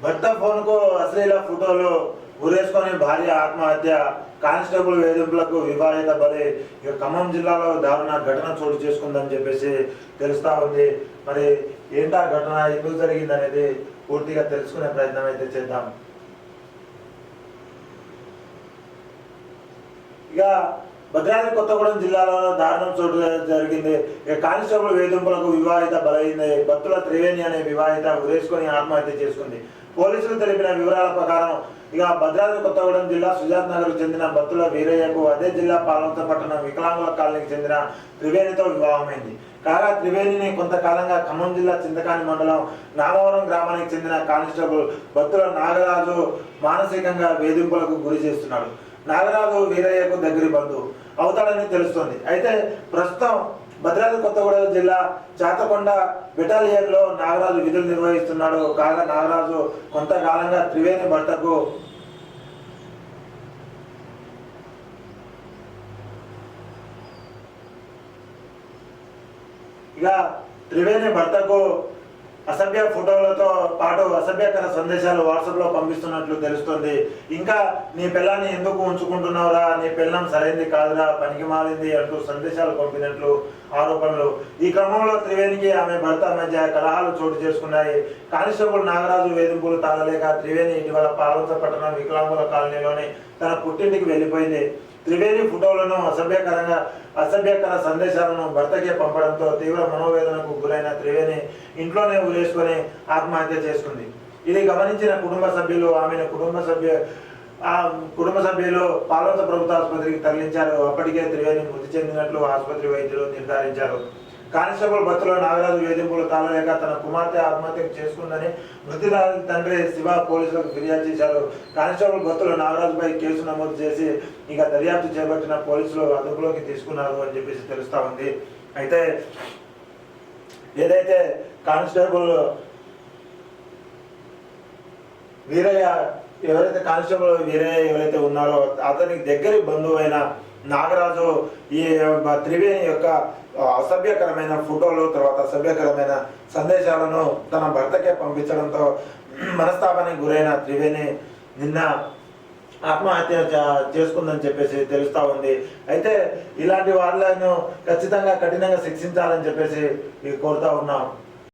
భర్త ఫోన్కు అశ్లీల ఫోటోలు ఉరేసుకొని భార్య ఆత్మహత్య, కానిస్టేబుల్ వేధింపులకు వివాహిత బలి. ఇక ఖమ్మం జిల్లాలో దారుణ ఘటన చోటు చేసుకుందని చెప్పేసి తెలుస్తా ఉంది. మరి ఏంటా ఘటన, ఎందుకు జరిగింది అనేది పూర్తిగా తెలుసుకునే ప్రయత్నం అయితే చేద్దాం. ఇక భద్రాద్రి కొత్తగూడెం జిల్లాలో దారుణం చోటు జరిగింది. ఇక కానిస్టేబుల్ వేధింపులకు వివాహిత బలైంది. బత్తుల త్రివేణి అనే వివాహిత ఉరేసుకొని ఆత్మహత్య చేసుకుంది. పోలీసులు తెలిపిన వివరాల ప్రకారం ఇక భద్రాద్రి కొత్తగూడెం జిల్లా సుజాత్ నగర్ చెందిన బత్తుల వీరయ్యకు అదే జిల్లా పాలవంత పట్టణం వికలాంగుల కాలనీకి చెందిన త్రివేణితో వివాహమైంది. కాగా త్రివేణిని కొంతకాలంగా ఖమ్మం జిల్లా చింతకాని మండలం నామవరం గ్రామానికి చెందిన కానిస్టేబుల్ బత్తుల నాగరాజు మానసికంగా వేధింపులకు గురి చేస్తున్నాడు. నాగరాజు వీరయ్యకు దగ్గరి బంధువు అవుతాడని తెలుస్తోంది. అయితే ప్రస్తుతం భద్రాద్రి కొత్తగూడెం జిల్లా చాతకొండ బెటాలియన్ లో నాగరాజు విధులు నిర్వహిస్తున్నాడు. కాగా నాగరాజు కొంతకాలంగా త్రివేణి భర్తకు అసభ్య ఫోటోలతో పాటు అసభ్యకర సందేశాలు వాట్సాప్ లో పంపిస్తున్నట్లు తెలుస్తుంది. ఇంకా నీ పిల్లాన్ని ఎందుకు ఉంచుకుంటున్నావురా, నీ పిల్లం సరైంది కాదురా, పనికి మారింది అంటూ సందేశాలు పంపినట్లు ఆరోపణలు. ఈ క్రమంలో త్రివేణికి ఆమె భర్త మధ్య కలహాలు చోటు చేసుకున్నాయి. కానిస్టేబుల్ నాగరాజు వేధింపులు తాళలేక త్రివేణి ఇటీవల పాలవంచ పట్టణం వికలాంగుల కాలనీలోని తన పుట్టింటికి వెళ్లిపోయింది. త్రివేణి ఫోటోలను అసభ్యకర సందేశాలను భర్తకే పంపడంతో తీవ్ర మనోవేదనకు గురైన త్రివేణి ఇంట్లోనే ఉరేసుకొని ఆత్మహత్య చేసుకుంది. ఇది గమనించిన కుటుంబ సభ్యులు ఆమెను కుటుంబ సభ్యులు పాలవంచ ప్రభుత్వ ఆసుపత్రికి తరలించారు. అప్పటికే త్రివేణి మృతి చెందినట్లు ఆసుపత్రి వైద్యులు నిర్ధారించారు. కానిస్టేబుల్ బత్తులో నాగరాజు వేధింపులు తాళలేక తన కుమార్తె ఆత్మహత్య చేసుకుందని మృతి తండ్రి శివ పోలీసులకు ఫిర్యాదు చేశారు. కానిస్టేబుల్ బత్తులో నాగరాజుపై కేసు నమోదు చేసి ఇక దర్యాప్తు చేపట్టిన పోలీసులు అదుపులోకి తీసుకున్నారు అని చెప్పేసి తెలుస్తా ఉంది. అయితే ఏదైతే కానిస్టేబుల్ వీరయ్య ఎవరైతే ఉన్నారో అతనికి దగ్గరి బంధువు అయిన నాగరాజు ఈ త్రివేణి యొక్క అసభ్యకరమైన ఫోటోలు, తర్వాత అసభ్యకరమైన సందేశాలను తన భర్తకే పంపించడంతో మనస్తాపానికి గురైన త్రివేణి నిన్న ఆత్మహత్య చేసుకుందని చెప్పేసి తెలుస్తా ఉంది. అయితే ఇలాంటి వాళ్ళను ఖచ్చితంగా కఠినంగా శిక్షించాలని చెప్పేసి కోరుతా ఉన్నాం.